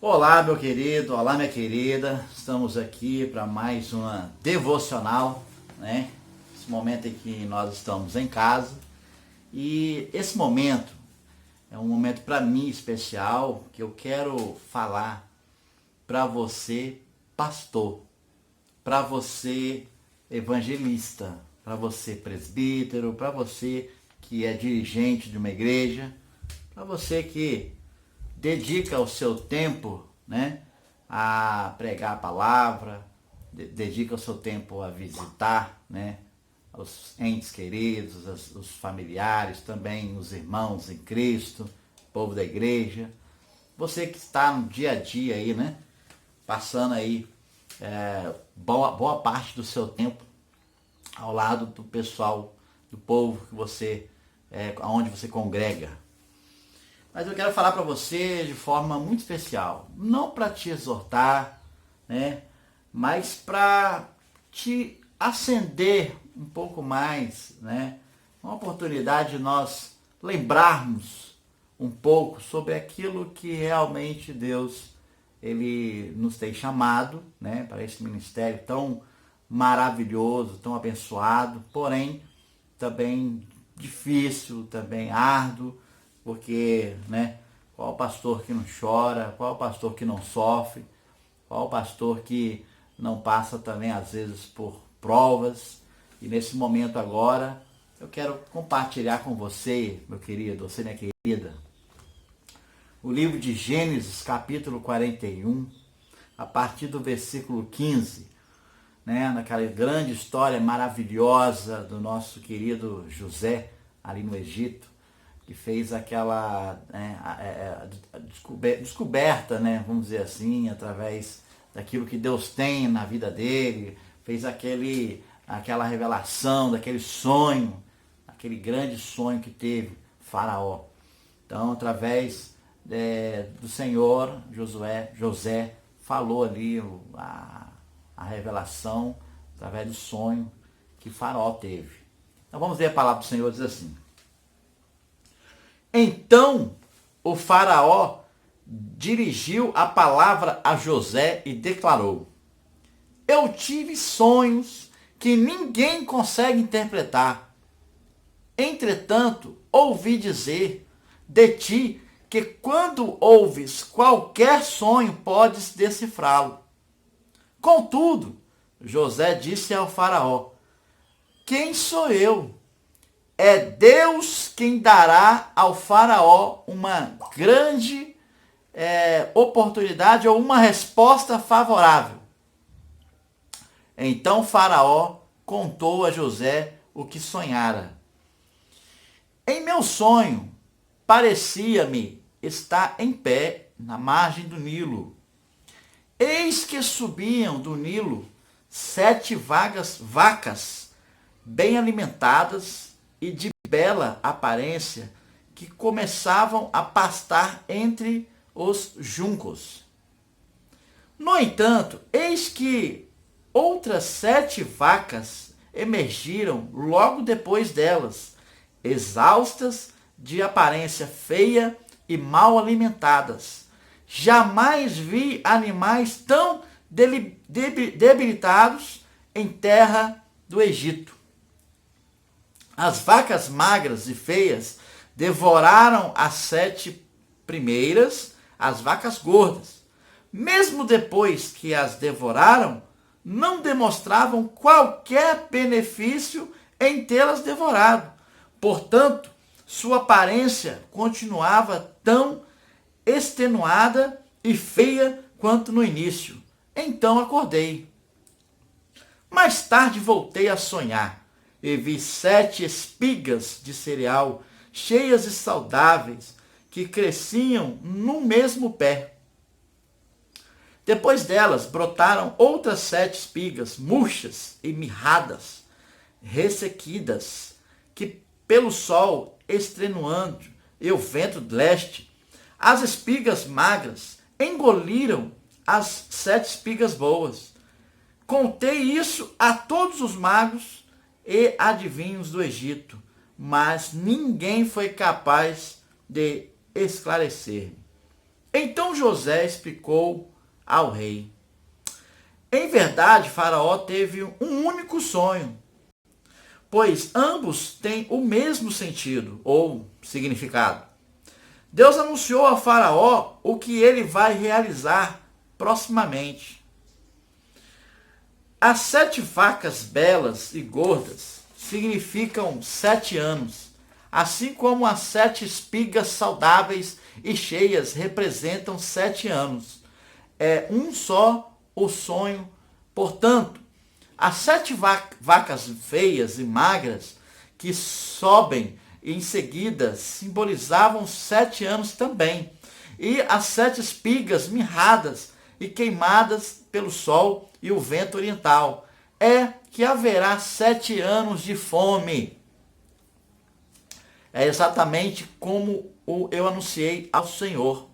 Olá, meu querido, olá, minha querida. Estamos aqui para mais uma devocional, né? Esse momento em que nós estamos em casa. E esse momento é um momento para mim especial que eu quero falar para você, pastor, para você, evangelista, para você, presbítero, para você que é dirigente de uma igreja, para você que dedica o seu tempo, né, a pregar a palavra, dedica o seu tempo a visitar, né, os entes queridos, os familiares, também os irmãos em Cristo, o povo da igreja. Você que está no dia a dia aí, né, passando aí boa parte do seu tempo ao lado do pessoal, do povo que você, onde você congrega. Mas eu quero falar para você de forma muito especial, não para te exortar, né, mas para te acender um pouco mais, né, uma oportunidade de nós lembrarmos um pouco sobre aquilo que realmente Deus ele nos tem chamado, né, para esse ministério tão maravilhoso, tão abençoado, porém também difícil, também árduo, porque, né, qual pastor que não chora, qual pastor que não sofre, qual pastor que não passa também às vezes por provas. E nesse momento agora, eu quero compartilhar com você, meu querido, você minha querida, o livro de Gênesis, capítulo 41, a partir do versículo 15, né, naquela grande história maravilhosa do nosso querido José, ali no Egito, que fez aquela descoberta, né, vamos dizer assim, através daquilo que Deus tem na vida dele, fez aquela revelação, daquele sonho, aquele grande sonho que teve Faraó. Então, através do Senhor, José falou ali a revelação, através do sonho que Faraó teve. Então, vamos ler a palavra do Senhor, diz assim: Então o Faraó dirigiu a palavra a José e declarou: Eu tive sonhos que ninguém consegue interpretar. Entretanto, ouvi dizer de ti que quando ouves qualquer sonho podes decifrá-lo. Contudo, José disse ao Faraó: Quem sou eu? É Deus quem dará ao Faraó uma grande oportunidade ou uma resposta favorável. Então Faraó contou a José o que sonhara. Em meu sonho, parecia-me estar em pé na margem do Nilo. Eis que subiam do Nilo 7 vacas bem alimentadas e de bela aparência, que começavam a pastar entre os juncos. No entanto, eis que outras 7 vacas emergiram logo depois delas, exaustas, de aparência feia e mal alimentadas. Jamais vi animais tão debilitados em terra do Egito. As vacas magras e feias devoraram as 7 primeiras, as vacas gordas. Mesmo depois que as devoraram, não demonstravam qualquer benefício em tê-las devorado. Portanto, sua aparência continuava tão extenuada e feia quanto no início. Então acordei. Mais tarde voltei a sonhar e vi 7 espigas de cereal, cheias e saudáveis, que cresciam no mesmo pé. Depois delas brotaram outras 7 espigas, murchas e mirradas, ressequidas, que pelo sol extenuante e o vento do leste, as espigas magras engoliram as 7 espigas boas. Contei isso a todos os magos e adivinhos do Egito, mas ninguém foi capaz de esclarecer-me. Então José explicou ao rei: em verdade, Faraó teve um único sonho, pois ambos têm o mesmo sentido ou significado. Deus anunciou a Faraó o que ele vai realizar proximamente. As 7 vacas belas e gordas significam 7 anos, assim como as 7 espigas saudáveis e cheias representam 7 anos. É um só o sonho. Portanto, as 7 vacas feias e magras que sobem em seguida simbolizavam 7 anos também. E as 7 espigas mirradas e queimadas pelo sol e o vento oriental. É que haverá 7 anos de fome. É exatamente como eu anunciei ao Senhor.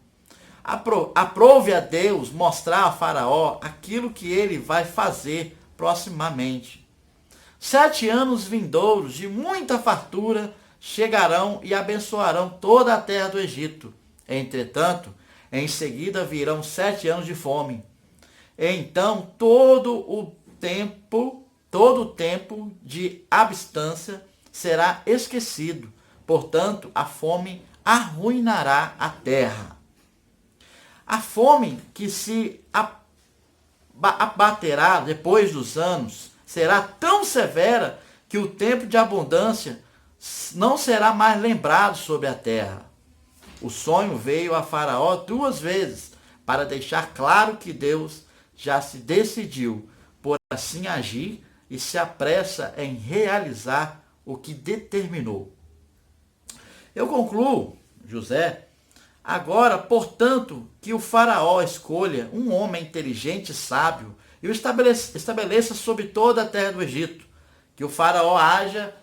Aprove a Deus mostrar a Faraó aquilo que ele vai fazer proximamente. 7 anos vindouros de muita fartura chegarão e abençoarão toda a terra do Egito. Entretanto, em seguida virão 7 anos de fome. Então todo o tempo de abstância será esquecido. Portanto, a fome arruinará a terra. A fome que se abaterá depois dos anos será tão severa que o tempo de abundância não será mais lembrado sobre a terra. O sonho veio a Faraó 2 vezes para deixar claro que Deus já se decidiu por assim agir e se apressa em realizar o que determinou. Eu concluo, José, agora, portanto, que o Faraó escolha um homem inteligente e sábio e o estabeleça sobre toda a terra do Egito. Que o Faraó haja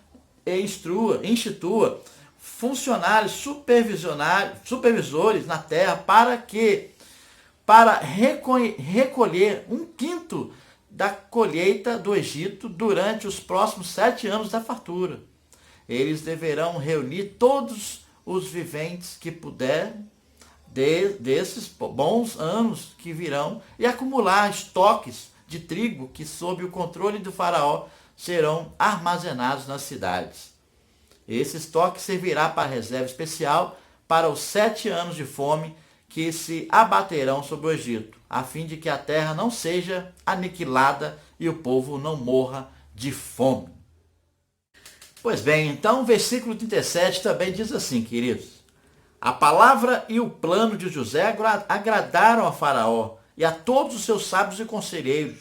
e institua funcionários supervisores na terra para recolher 1/5 da colheita do Egito durante os próximos 7 anos da fartura. Eles deverão reunir todos os viventes que puderem desses bons anos que virão e acumular estoques de trigo que, sob o controle do Faraó, serão armazenados nas cidades. Esse estoque servirá para reserva especial para os 7 anos de fome que se abaterão sobre o Egito, a fim de que a terra não seja aniquilada e o povo não morra de fome. Pois bem, então o versículo 37 também diz assim, queridos: a palavra e o plano de José agradaram a Faraó e a todos os seus sábios e conselheiros.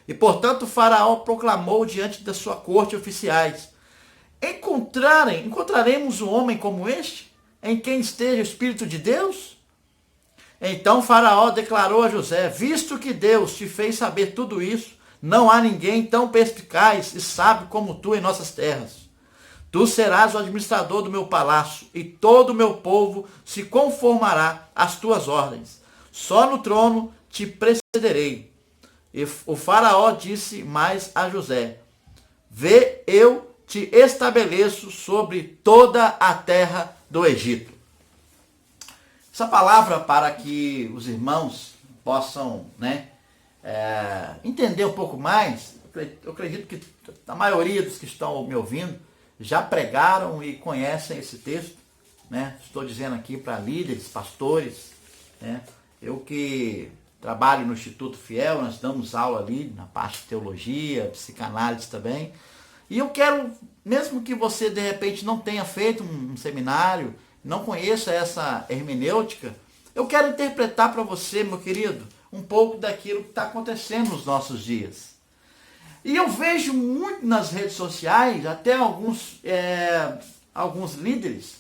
E, portanto, o Faraó proclamou diante da sua corte oficiais: encontraremos um homem como este, em quem esteja o Espírito de Deus? Então Faraó declarou a José: visto que Deus te fez saber tudo isso, não há ninguém tão perspicaz e sábio como tu em nossas terras. Tu serás o administrador do meu palácio, e todo o meu povo se conformará às tuas ordens. Só no trono te precederei. E o Faraó disse mais a José: vê, eu te estabeleço sobre toda a terra do Egito. Essa palavra, para que os irmãos possam entender um pouco mais, eu acredito que a maioria dos que estão me ouvindo já pregaram e conhecem esse texto, né? Estou dizendo aqui para líderes, pastores, né? Eu que trabalho no Instituto Fiel, nós damos aula ali na parte de teologia, psicanálise também. E eu quero, mesmo que você de repente não tenha feito um seminário, não conheça essa hermenêutica, eu quero interpretar para você, meu querido, um pouco daquilo que está acontecendo nos nossos dias. E eu vejo muito nas redes sociais, até alguns líderes,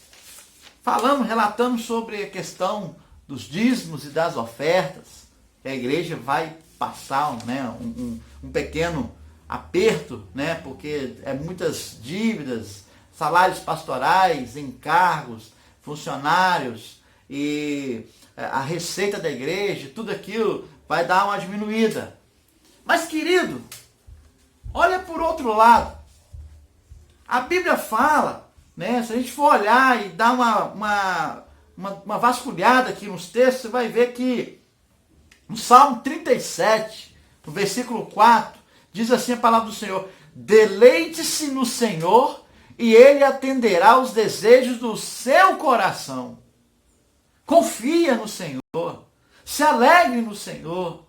relatando sobre a questão dos dízimos e das ofertas, que a igreja vai passar um pequeno aperto, né, porque muitas dívidas, salários pastorais, encargos, funcionários e a receita da igreja, tudo aquilo vai dar uma diminuída. Mas, querido, olha por outro lado. A Bíblia fala, né, se a gente for olhar e dar uma vasculhada aqui nos textos, você vai ver que no Salmo 37, no versículo 4, diz assim a palavra do Senhor: deleite-se no Senhor e Ele atenderá os desejos do seu coração. Confia no Senhor, se alegre no Senhor.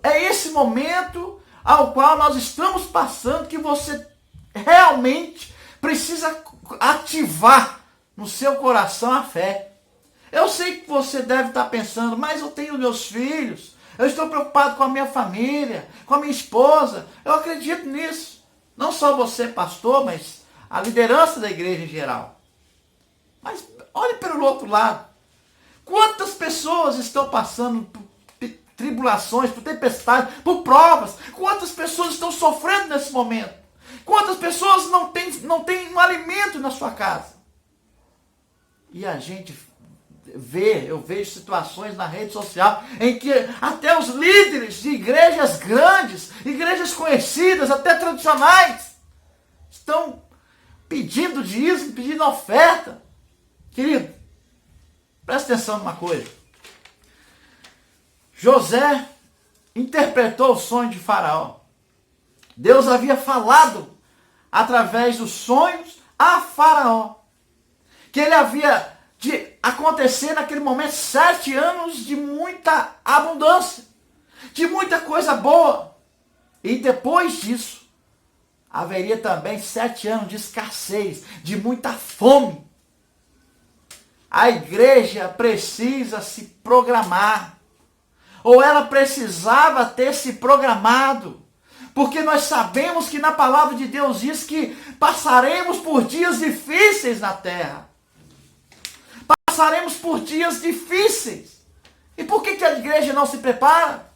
É esse momento ao qual nós estamos passando que você realmente precisa ativar no seu coração a fé. Eu sei que você deve estar pensando, mas eu tenho meus filhos, eu estou preocupado com a minha família, com a minha esposa. Eu acredito nisso. Não só você, pastor, mas a liderança da igreja em geral. Mas olhe pelo outro lado. Quantas pessoas estão passando por tribulações, por tempestades, por provas? Quantas pessoas estão sofrendo nesse momento? Quantas pessoas não têm um alimento na sua casa? E a gente eu vejo situações na rede social em que até os líderes de igrejas grandes, igrejas conhecidas, até tradicionais, estão pedindo dízimo, pedindo oferta. Querido, presta atenção numa coisa. José interpretou o sonho de Faraó. Deus havia falado através dos sonhos a Faraó que ele havia de acontecer naquele momento 7 anos de muita abundância, de muita coisa boa. E depois disso, haveria também 7 anos de escassez, de muita fome. A igreja precisa se programar, ou ela precisava ter se programado, porque nós sabemos que na palavra de Deus diz que passaremos por dias difíceis na terra. Passaremos por dias difíceis. E por que a igreja não se prepara?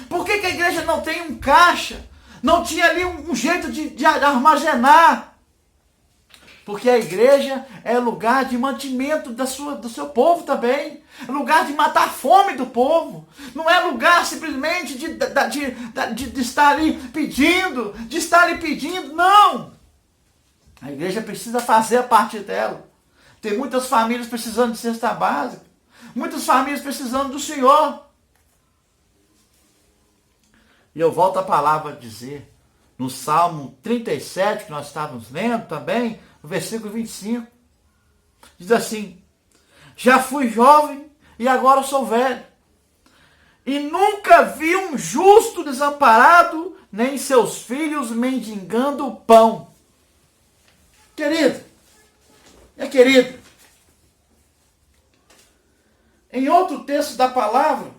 Por que a igreja não tem um caixa? Não tinha ali um jeito de armazenar? Porque a igreja é lugar de mantimento do seu povo também. É lugar de matar a fome do povo. Não é lugar simplesmente de estar ali pedindo, não. A igreja precisa fazer a parte dela. Tem muitas famílias precisando de cesta básica. Muitas famílias precisando do Senhor. E eu volto à palavra a dizer, no Salmo 37, que nós estávamos lendo também, no versículo 25, diz assim: já fui jovem e agora sou velho, e nunca vi um justo desamparado, nem seus filhos mendigando o pão. Querido, em outro texto da palavra,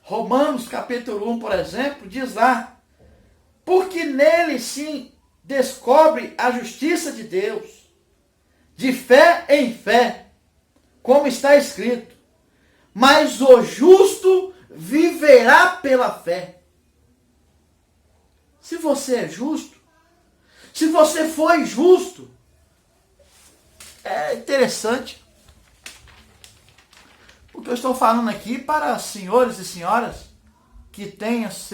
Romanos capítulo 1, por exemplo, diz lá: porque nele sim descobre a justiça de Deus, de fé em fé, como está escrito, mas o justo viverá pela fé. Se você é justo, se você foi justo, é interessante, porque eu estou falando aqui para senhores e senhoras que têm os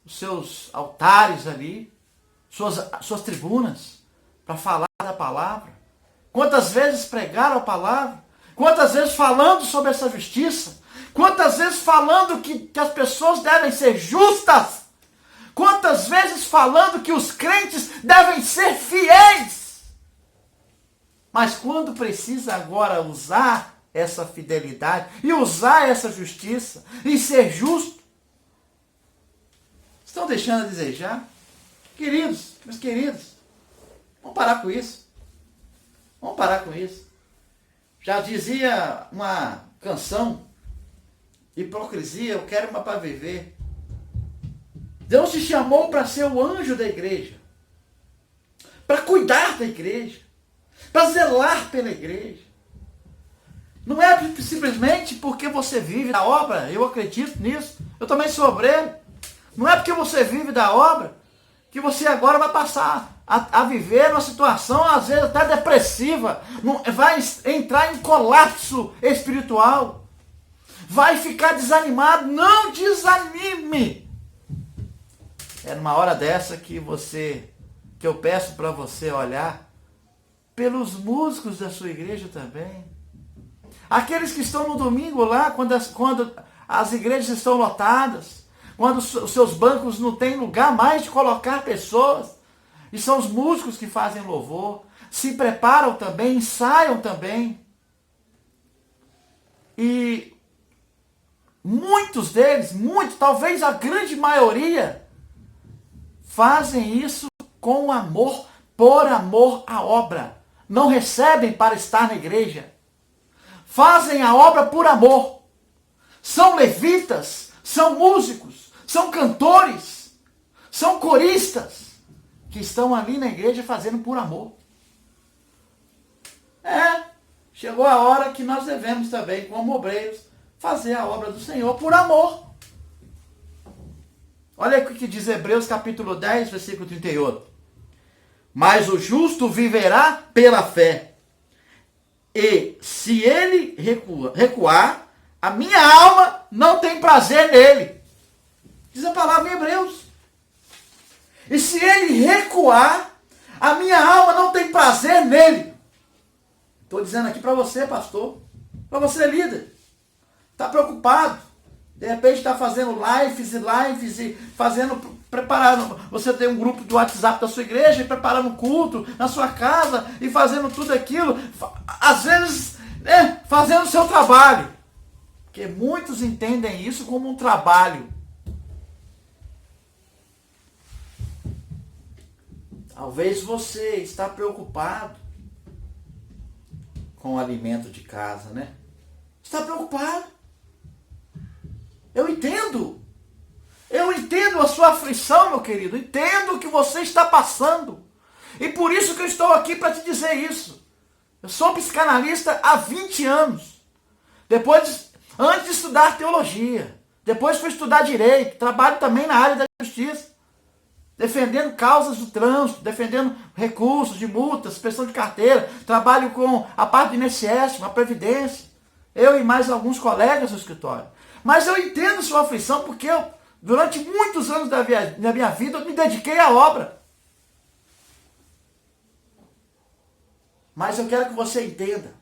seus altares ali, suas tribunas, para falar da palavra. Quantas vezes pregaram a palavra? Quantas vezes falando sobre essa justiça? Quantas vezes falando que as pessoas devem ser justas? Quantas vezes falando que os crentes devem ser fiéis? Mas quando precisa agora usar essa fidelidade e usar essa justiça e ser justo, estão deixando a desejar? Queridos, meus queridos, vamos parar com isso. Vamos parar com isso. Já dizia uma canção, hipocrisia, eu quero uma para viver. Deus te chamou para ser o anjo da igreja, para cuidar da igreja, para zelar pela igreja. Não é simplesmente porque você vive da obra, eu acredito nisso, eu também sou obreiro. Não é porque você vive da obra que você agora vai passar a viver uma situação, às vezes até depressiva, vai entrar em colapso espiritual, vai ficar desanimado. Não desanime. É numa hora dessa que eu peço para você olhar pelos músicos da sua igreja também. Aqueles que estão no domingo lá, quando as igrejas estão lotadas, quando os seus bancos não tem lugar mais de colocar pessoas, e são os músicos que fazem louvor, se preparam também, ensaiam também. E muitos deles, talvez a grande maioria, fazem isso com amor, por amor à obra. Não recebem para estar na igreja. Fazem a obra por amor. São levitas, são músicos, são cantores, são coristas, que estão ali na igreja fazendo por amor. Chegou a hora que nós devemos também, como obreiros, fazer a obra do Senhor por amor. Olha o que diz Hebreus capítulo 10, versículo 38. Mas o justo viverá pela fé. E se ele recuar, a minha alma não tem prazer nele. Diz a palavra em Hebreus. E se ele recuar, a minha alma não tem prazer nele. Estou dizendo aqui para você, pastor, para você, líder. Está preocupado. De repente está fazendo lives e preparando. Você tem um grupo do WhatsApp da sua igreja, e preparando um culto na sua casa e fazendo tudo aquilo. Às vezes, fazendo o seu trabalho. Porque muitos entendem isso como um trabalho. Talvez você está preocupado com o alimento de casa, né? Está preocupado. Eu entendo a sua aflição, meu querido. Entendo o que você está passando. E por isso que eu estou aqui para te dizer isso. Eu sou psicanalista há 20 anos. Antes de estudar teologia. Depois fui estudar direito. Trabalho também na área da justiça. Defendendo causas do trânsito, defendendo recursos de multas, suspensão de carteira. Trabalho com a parte do INSS, a Previdência. Eu e mais alguns colegas no escritório. Mas eu entendo sua aflição porque durante muitos anos da minha vida, eu me dediquei à obra. Mas eu quero que você entenda.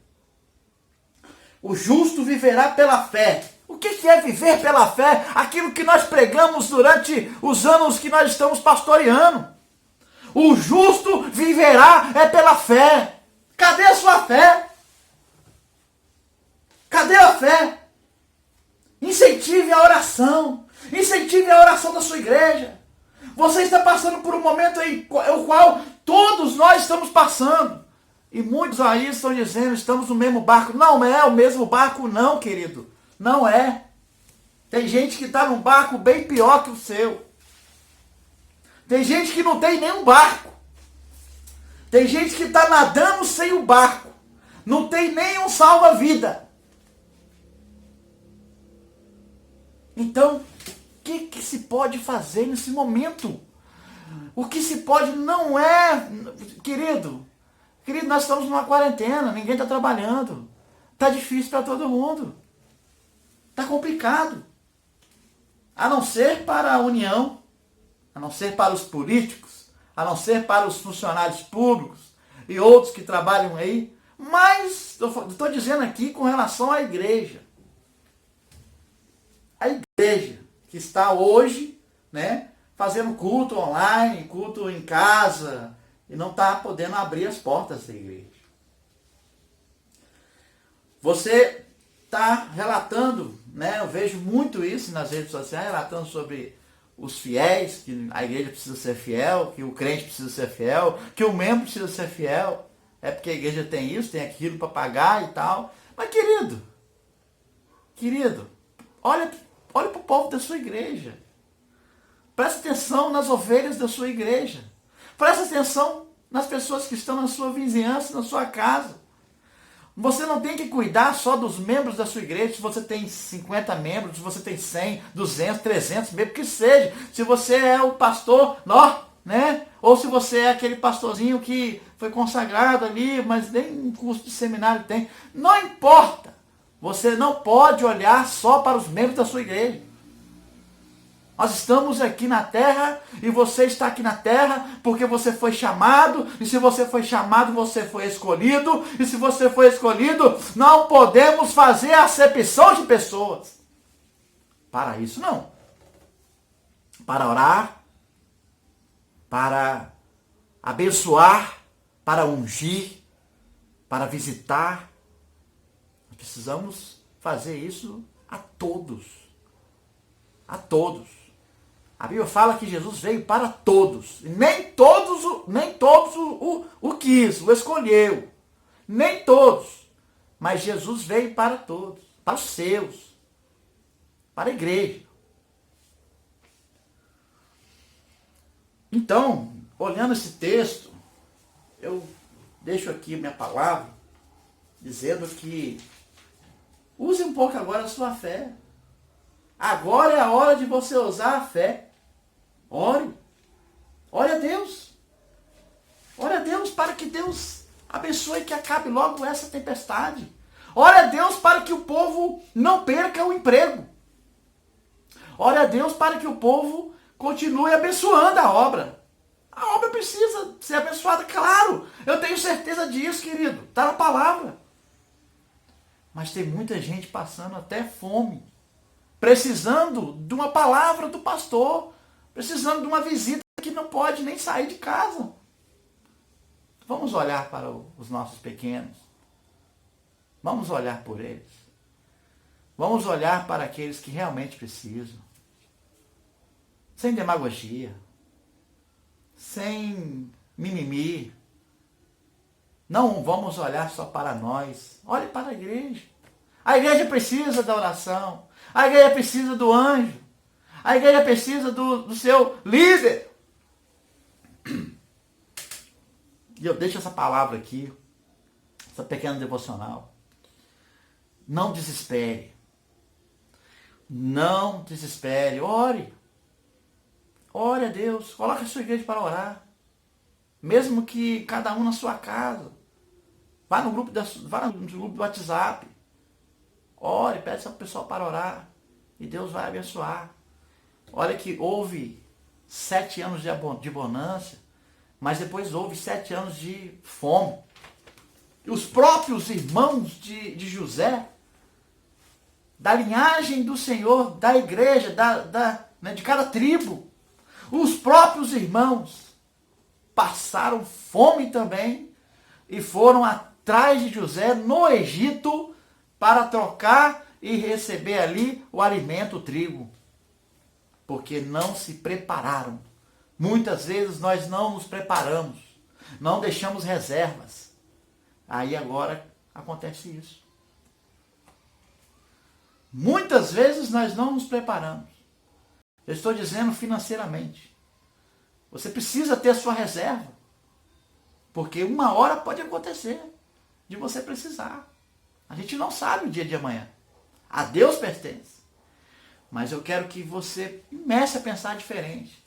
O justo viverá pela fé. O que é viver pela fé? Aquilo que nós pregamos durante os anos que nós estamos pastoreando. O justo viverá pela fé. Cadê a sua fé? Cadê a fé? Incentive a oração. Incentive a oração da sua igreja. Você está passando por um momento em o qual todos nós estamos passando. E muitos aí estão dizendo, estamos no mesmo barco. Não é o mesmo barco não, querido. Não é. Tem gente que está num barco bem pior que o seu. Tem gente que não tem nenhum barco. Tem gente que está nadando sem o barco. Não tem nenhum salva-vida. Então, o que se pode fazer nesse momento? O que se pode não é... Querido, nós estamos numa quarentena, ninguém está trabalhando. Está difícil para todo mundo. Está complicado. A não ser para a União, a não ser para os políticos, a não ser para os funcionários públicos e outros que trabalham aí. Mas, estou dizendo aqui com relação à igreja. A igreja que está hoje, né, fazendo culto online, culto em casa, e não está podendo abrir as portas da igreja. Você está relatando, né, eu vejo muito isso nas redes sociais, relatando sobre os fiéis, que a igreja precisa ser fiel, que o crente precisa ser fiel, que o membro precisa ser fiel. É porque a igreja tem isso, tem aquilo para pagar e tal. Mas querido, olha para o povo da sua igreja. Presta atenção nas ovelhas da sua igreja. Presta atenção nas pessoas que estão na sua vizinhança, na sua casa. Você não tem que cuidar só dos membros da sua igreja, se você tem 50 membros, se você tem 100, 200, 300 membros, que seja. Se você é o pastor, né? Ou se você é aquele pastorzinho que foi consagrado ali, mas nem um curso de seminário tem. Não importa. Você não pode olhar só para os membros da sua igreja. Nós estamos aqui na terra e você está aqui na terra porque você foi chamado. E se você foi chamado, você foi escolhido. E se você foi escolhido, não podemos fazer acepção de pessoas. Para isso, não. Para orar, para abençoar, para ungir, para visitar. Nós precisamos fazer isso a todos. A todos. A Bíblia fala que Jesus veio para todos. E nem todos o quis, o escolheu. Nem todos. Mas Jesus veio para todos. Para os seus. Para a igreja. Então, olhando esse texto, eu deixo aqui minha palavra, dizendo que use um pouco agora a sua fé. Agora é a hora de você usar a fé. Ore. Ore a Deus. Ore a Deus para que Deus abençoe, que acabe logo essa tempestade. Ore a Deus para que o povo não perca o emprego. Ore a Deus para que o povo continue abençoando a obra. A obra precisa ser abençoada, claro. Eu tenho certeza disso, querido. Está na palavra. Mas tem muita gente passando até fome. Precisando de uma palavra do pastor. Precisando de uma visita que não pode nem sair de casa. Vamos olhar para os nossos pequenos. Vamos olhar por eles. Vamos olhar para aqueles que realmente precisam. Sem demagogia. Sem mimimi. Não vamos olhar só para nós. Olhe para a igreja. A igreja precisa da oração. A igreja precisa do anjo. A igreja precisa do seu líder. E eu deixo essa palavra aqui, essa pequena devocional. Não desespere. Não desespere. Ore. Ore a Deus. Coloque a sua igreja para orar. Mesmo que cada um na sua casa. Vá no grupo do WhatsApp. Ore, pede ao pessoal para orar. E Deus vai abençoar. Olha que houve 7 anos de bonança, mas depois houve 7 anos de fome. E os próprios irmãos de José, da linhagem do Senhor, da igreja, de cada tribo, os próprios irmãos passaram fome também e foram atrás de José no Egito para trocar e receber ali o alimento, o trigo. Porque não se prepararam. Muitas vezes nós não nos preparamos. Não deixamos reservas. Aí agora acontece isso. Muitas vezes nós não nos preparamos. Eu estou dizendo financeiramente. Você precisa ter a sua reserva. Porque uma hora pode acontecer de você precisar. A gente não sabe o dia de amanhã. A Deus pertence. Mas eu quero que você comece a pensar diferente.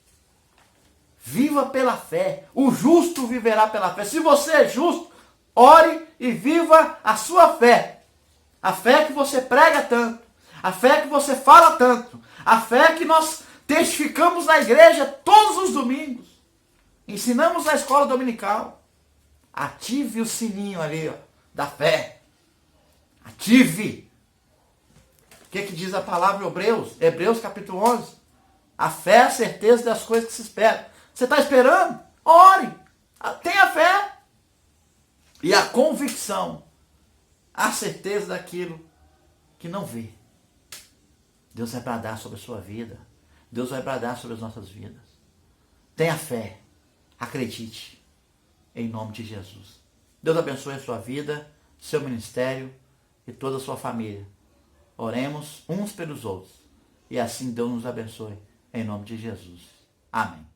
Viva pela fé. O justo viverá pela fé. Se você é justo, ore e viva a sua fé. A fé que você prega tanto. A fé que você fala tanto. A fé que nós testificamos na igreja todos os domingos. Ensinamos na escola dominical. Ative o sininho ali, ó, da fé. Ative. O que diz a palavra em Hebreus? Hebreus capítulo 11. A fé é a certeza das coisas que se esperam. Você está esperando? Ore. Tenha fé. E a convicção. A certeza daquilo que não vê. Deus vai bradar sobre a sua vida. Deus vai bradar sobre as nossas vidas. Tenha fé. Acredite. Em nome de Jesus. Deus abençoe a sua vida, seu ministério e toda a sua família. Oremos uns pelos outros. E assim Deus nos abençoe. Em nome de Jesus. Amém.